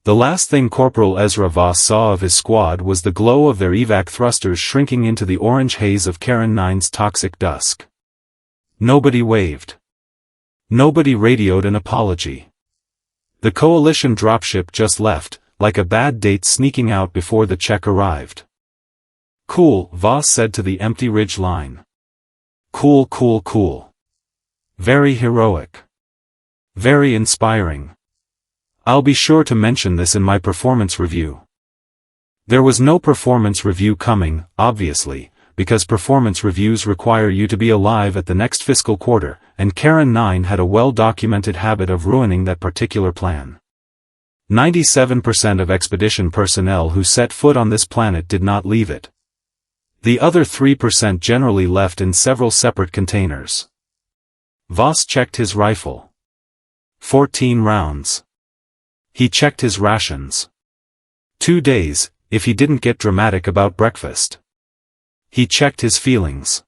The last thing Corporal Ezra Voss saw of his squad was the glow of their evac thrusters shrinking into the orange haze of Karen 9's toxic dusk. Nobody waved. Nobody radioed an apology. The Coalition dropship just left, like a bad date sneaking out before the check arrived. "Cool," Voss said to the empty ridge line. "Cool, cool, cool. Very heroic. Very inspiring. I'll be sure to mention this in my performance review." There was no performance review coming, obviously, because performance reviews require you to be alive at the next fiscal quarter, and Karen 9 had a well-documented habit of ruining that particular plan. 97% of expedition personnel who set foot on this planet did not leave it. The other 3% generally left in several separate containers. Voss checked his rifle. 14 rounds. He checked his rations. 2 days, if he didn't get dramatic about breakfast. He checked his feelings.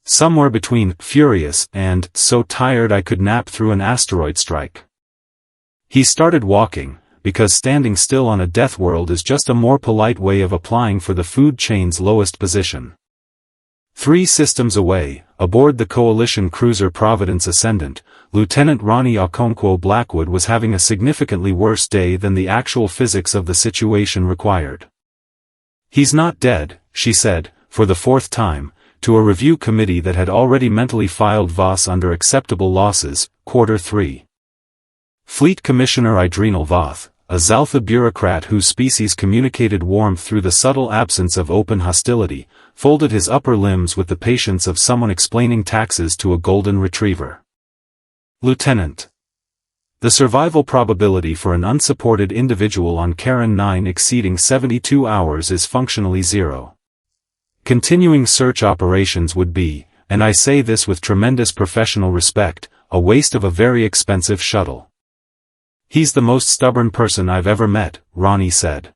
Somewhere between furious and so tired I could nap through an asteroid strike. He started walking, because standing still on a Deathworld is just a more polite way of applying for the food chain's lowest position. 3 systems away, aboard the Coalition cruiser Providence Ascendant, Lieutenant Ronnie Okonkwo Blackwood was having a significantly worse day than the actual physics of the situation required. "He's not dead," she said, for the 4th time, to a review committee that had already mentally filed Voss under acceptable losses, Quarter 3. Fleet Commissioner Idrenal Voth, a Zaltha bureaucrat whose species communicated warmth through the subtle absence of open hostility, folded his upper limbs with the patience of someone explaining taxes to a golden retriever. "Lieutenant. The survival probability for an unsupported individual on Karen 9 exceeding 72 hours is functionally 0. Continuing search operations would be, and I say this with tremendous professional respect, a waste of a very expensive shuttle." "He's the most stubborn person I've ever met," Ronnie said.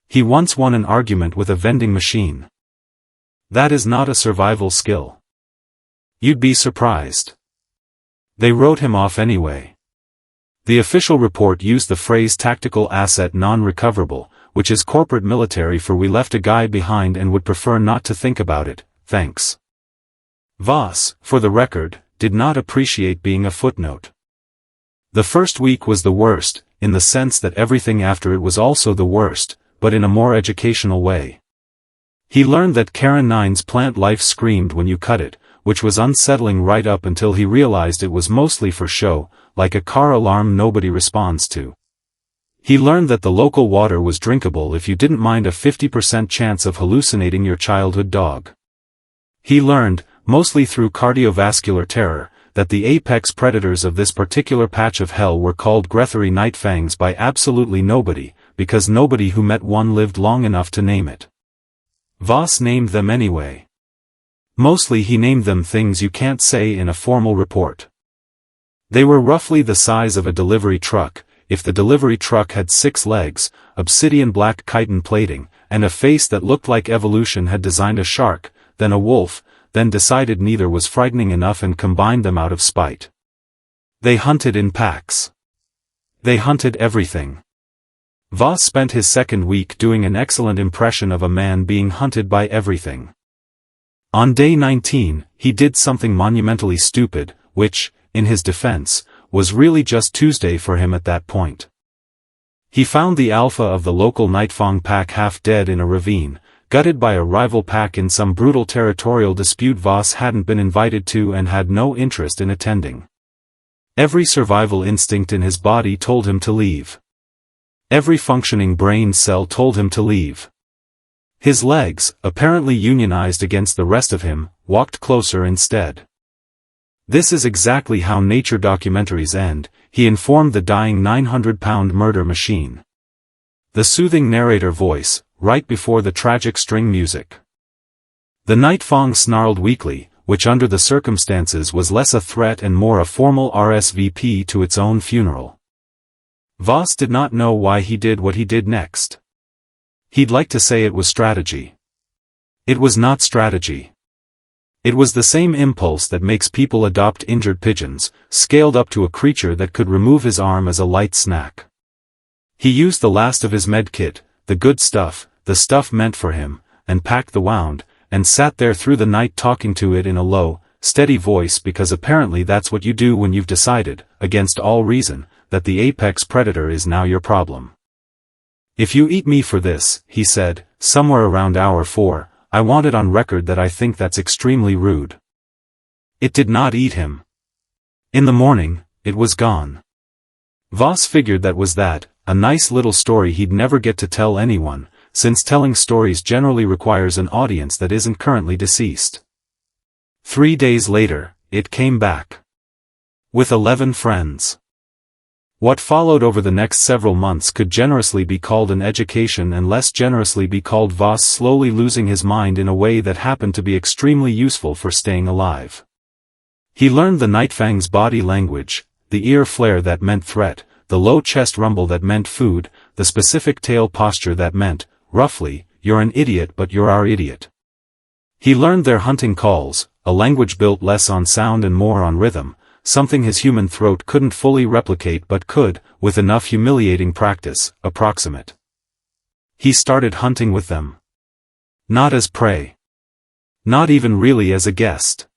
"He once won an argument with a vending machine. That is not a survival skill. You'd be surprised. They wrote him off anyway." The official report used the phrase tactical asset non-recoverable, which is corporate military for "we left a guy behind and would prefer not to think about it, thanks." Voss, for the record, did not appreciate being a footnote. The first week was the worst, in the sense that everything after it was also the worst, but in a more educational way. He learned that Karen 9's plant life screamed when you cut it, which was unsettling right up until he realized it was mostly for show, like a car alarm nobody responds to. He learned that the local water was drinkable if you didn't mind a 50% chance of hallucinating your childhood dog. He learned, mostly through cardiovascular terror, that the apex predators of this particular patch of hell were called Grethari Nightfangs by absolutely nobody, because nobody who met one lived long enough to name it. Voss named them anyway. Mostly he named them things you can't say in a formal report. They were roughly the size of a delivery truck, if the delivery truck had 6 legs, obsidian black chitin plating, and a face that looked like evolution had designed a shark, then a wolf, then decided neither was frightening enough and combined them out of spite. They hunted in packs. They hunted everything. Voss spent his second week doing an excellent impression of a man being hunted by everything. On day 19, he did something monumentally stupid, which, in his defense, was really just Tuesday for him at that point. He found the alpha of the local Nightfang pack half dead in a ravine, gutted by a rival pack in some brutal territorial dispute Voss hadn't been invited to and had no interest in attending. Every survival instinct in his body told him to leave. Every functioning brain cell told him to leave. His legs, apparently unionized against the rest of him, walked closer instead. "This is exactly how nature documentaries end," he informed the dying 900-pound murder machine. The soothing narrator voice, right before the tragic string music. The Nightfang snarled weakly, which under the circumstances was less a threat and more a formal RSVP to its own funeral. Voss did not know why he did what he did next. He'd like to say it was strategy. It was not strategy. It was the same impulse that makes people adopt injured pigeons, scaled up to a creature that could remove his arm as a light snack. He used the last of his med kit, the good stuff, the stuff meant for him, and packed the wound, and sat there through the night talking to it in a low, steady voice because apparently that's what you do when you've decided, against all reason, that the apex predator is now your problem. If you eat me for this, he said, somewhere around hour 4, I want it on record that I think that's extremely rude. It did not eat him. In the morning, it was gone. Voss figured that was that, a nice little story he'd never get to tell anyone, since telling stories generally requires an audience that isn't currently deceased. 3 days later, it came back. With 11 friends. What followed over the next several months could generously be called an education and less generously be called Voss slowly losing his mind in a way that happened to be extremely useful for staying alive. He learned the Nightfang's body language, the ear flare that meant threat, the low chest rumble that meant food, the specific tail posture that meant, roughly, you're an idiot but you're our idiot. He learned their hunting calls, a language built less on sound and more on rhythm, something his human throat couldn't fully replicate but could, with enough humiliating practice, approximate. He started hunting with them. Not as prey. Not even really as a guest.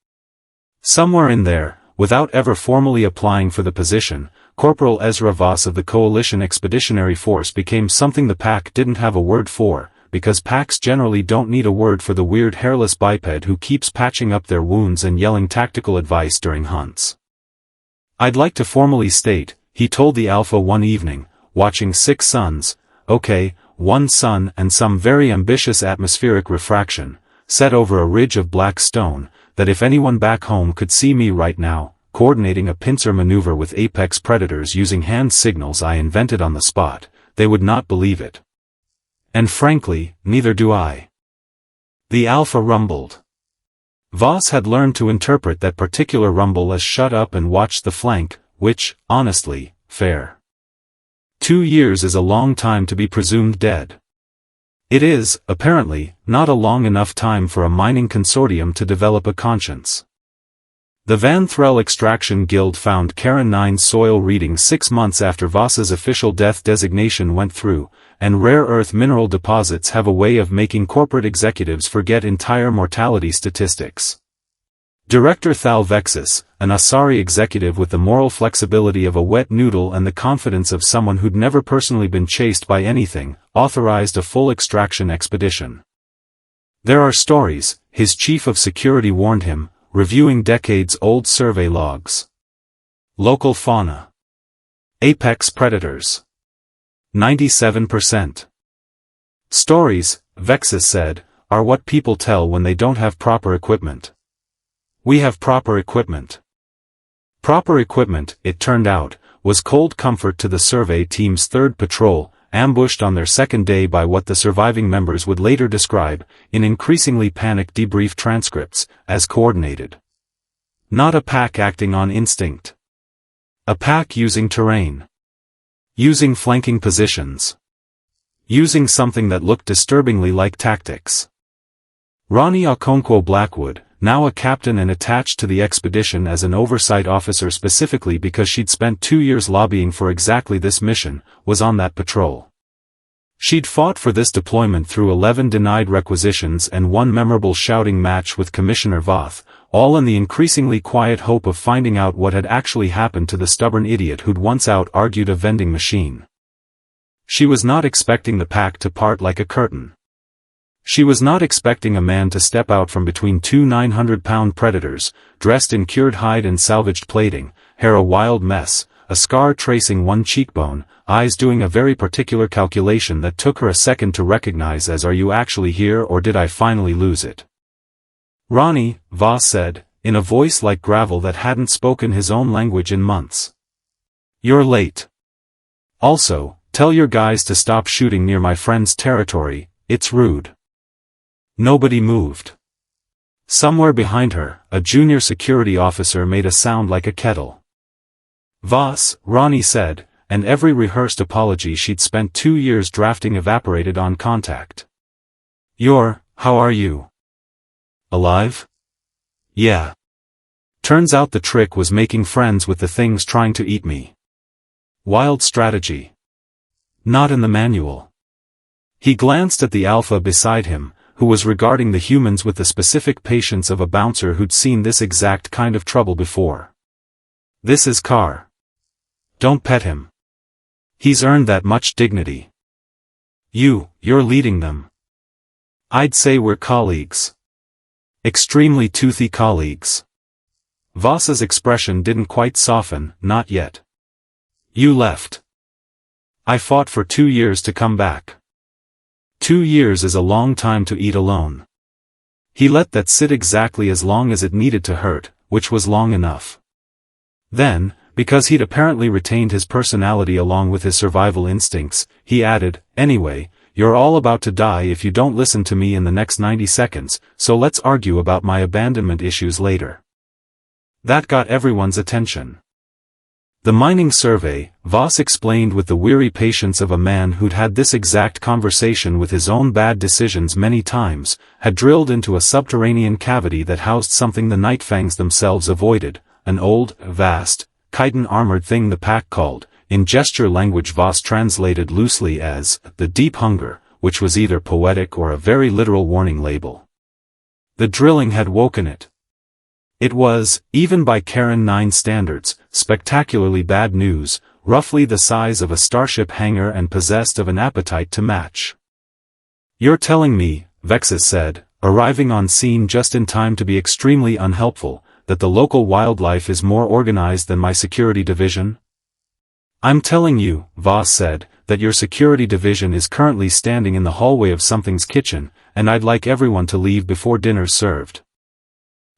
Somewhere in there, without ever formally applying for the position, Corporal Ezra Voss of the Coalition Expeditionary Force became something the pack didn't have a word for, because packs generally don't need a word for the weird hairless biped who keeps patching up their wounds and yelling tactical advice during hunts. I'd like to formally state, he told the Alpha one evening, watching 6 suns, okay, 1 sun and some very ambitious atmospheric refraction, set over a ridge of black stone, that if anyone back home could see me right now, coordinating a pincer maneuver with apex predators using hand signals I invented on the spot, they would not believe it. And frankly, neither do I. The Alpha rumbled. Voss had learned to interpret that particular rumble as shut up and watch the flank, which, honestly, fair. 2 years is a long time to be presumed dead. It is, apparently, not a long enough time for a mining consortium to develop a conscience. The Van Threl Extraction Guild found Karen 9's soil reading 6 months after Voss's official death designation went through, and rare earth mineral deposits have a way of making corporate executives forget entire mortality statistics. Director Thal Vexus, an Asari executive with the moral flexibility of a wet noodle and the confidence of someone who'd never personally been chased by anything, authorized a full extraction expedition. There are stories, his chief of security warned him, reviewing decades-old survey logs. Local fauna. Apex predators. 97%. Stories, Vexus said, are what people tell when they don't have proper equipment. We have proper equipment. Proper equipment, it turned out, was cold comfort to the survey team's 3rd patrol, ambushed on their 2nd day by what the surviving members would later describe, in increasingly panicked debrief transcripts, as coordinated. Not a pack acting on instinct. A pack using terrain. Using flanking positions. Using something that looked disturbingly like tactics. Ronnie Okonkwo Blackwood, now a captain and attached to the expedition as an oversight officer specifically because she'd spent 2 years lobbying for exactly this mission, was on that patrol. She'd fought for this deployment through 11 denied requisitions and 1 memorable shouting match with Commissioner Voth, all in the increasingly quiet hope of finding out what had actually happened to the stubborn idiot who'd once out-argued a vending machine. She was not expecting the pack to part like a curtain. She was not expecting a man to step out from between 2 900-pound predators, dressed in cured hide and salvaged plating, hair a wild mess, a scar tracing 1 cheekbone, eyes doing a very particular calculation that took her a second to recognize as "Are you actually here or did I finally lose it?" "Ronnie," Voss said, in a voice like gravel that hadn't spoken his own language in months. "You're late. Also, tell your guys to stop shooting near my friend's territory, it's rude." Nobody moved. Somewhere behind her, a junior security officer made a sound like a kettle. "Voss," Ronnie said, and every rehearsed apology she'd spent 2 years drafting evaporated on contact. How are you? Alive? Yeah. Turns out the trick was making friends with the things trying to eat me. Wild strategy. Not in the manual. He glanced at the alpha beside him, who was regarding the humans with the specific patience of a bouncer who'd seen this exact kind of trouble before. This is Carr. Don't pet him. He's earned that much dignity. You're leading them. I'd say we're colleagues. Extremely toothy colleagues. Voss's expression didn't quite soften, not yet. You left. I fought for 2 years to come back. 2 years is a long time to eat alone. He let that sit exactly as long as it needed to hurt, which was long enough. Then, because he'd apparently retained his personality along with his survival instincts, he added, anyway, you're all about to die if you don't listen to me in the next 90 seconds, so let's argue about my abandonment issues later. That got everyone's attention. The mining survey, Voss explained with the weary patience of a man who'd had this exact conversation with his own bad decisions many times, had drilled into a subterranean cavity that housed something the Nightfangs themselves avoided, an old, vast, chitin-armored thing the pack called, in gesture language Voss translated loosely as, the Deep Hunger, which was either poetic or a very literal warning label. The drilling had woken it. It was, even by Karen 9 standards, spectacularly bad news, roughly the size of a starship hangar and possessed of an appetite to match. You're telling me, Vexus said, arriving on scene just in time to be extremely unhelpful, that the local wildlife is more organized than my security division? I'm telling you, Voss said, that your security division is currently standing in the hallway of something's kitchen, and I'd like everyone to leave before dinner's served.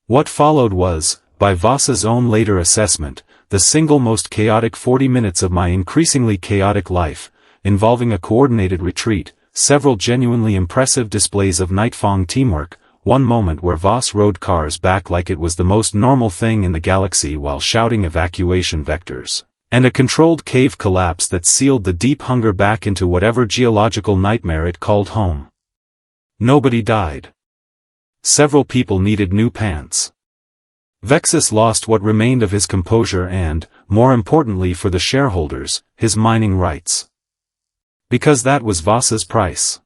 What followed was, by Voss's own later assessment, the single most chaotic 40 minutes of my increasingly chaotic life, involving a coordinated retreat, several genuinely impressive displays of Nightfang teamwork, one moment where Voss rode cars back like it was the most normal thing in the galaxy while shouting evacuation vectors, and a controlled cave collapse that sealed the Deep Hunger back into whatever geological nightmare it called home. Nobody died. Several people needed new pants. Vexus lost what remained of his composure and, more importantly for the shareholders, his mining rights. Because that was Voss's price.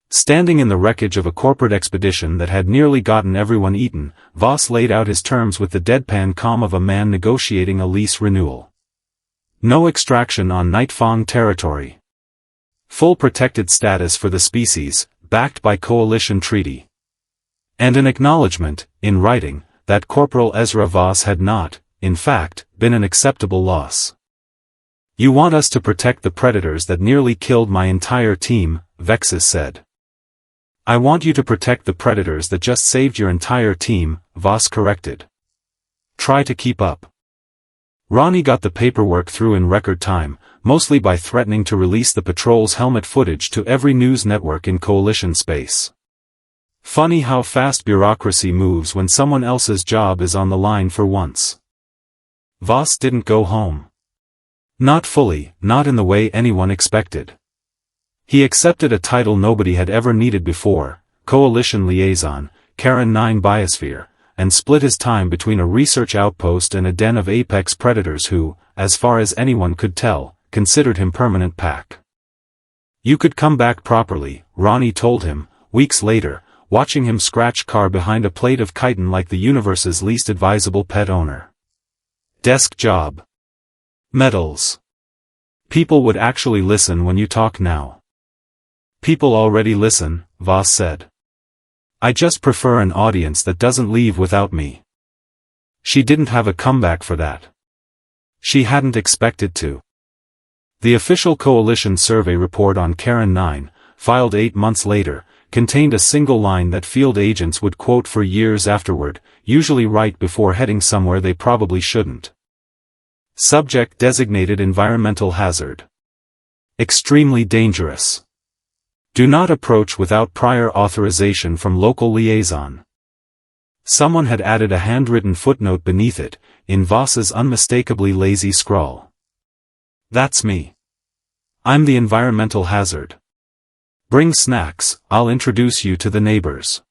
Standing in the wreckage of a corporate expedition that had nearly gotten everyone eaten, Voss laid out his terms with the deadpan calm of a man negotiating a lease renewal. No extraction on Nightfang territory. Full protected status for the species, backed by coalition treaty. And an acknowledgement, in writing, that Corporal Ezra Voss had not, in fact, been an acceptable loss. You want us to protect the predators that nearly killed my entire team, Vexus said. I want you to protect the predators that just saved your entire team, Voss corrected. Try to keep up. Ronnie got the paperwork through in record time, mostly by threatening to release the patrol's helmet footage to every news network in coalition space. Funny how fast bureaucracy moves when someone else's job is on the line for once. Voss didn't go home. Not fully, not in the way anyone expected. He accepted a title nobody had ever needed before, Coalition Liaison, Karen 9 Biosphere, and split his time between a research outpost and a den of apex predators who, as far as anyone could tell, considered him permanent pack. You could come back properly, Ronnie told him, weeks later, watching him scratch car behind a plate of chitin like the universe's least advisable pet owner. Desk job. Medals. People would actually listen when you talk now. People already listen, Voss said. I just prefer an audience that doesn't leave without me. She didn't have a comeback for that. She hadn't expected to. The official coalition survey report on Karen 9, filed 8 months later, contained a single line that field agents would quote for years afterward, usually right before heading somewhere they probably shouldn't. Subject designated environmental hazard. Extremely dangerous. Do not approach without prior authorization from local liaison. Someone had added a handwritten footnote beneath it, in Voss's unmistakably lazy scrawl. That's me. I'm the environmental hazard. Bring snacks, I'll introduce you to the neighbors.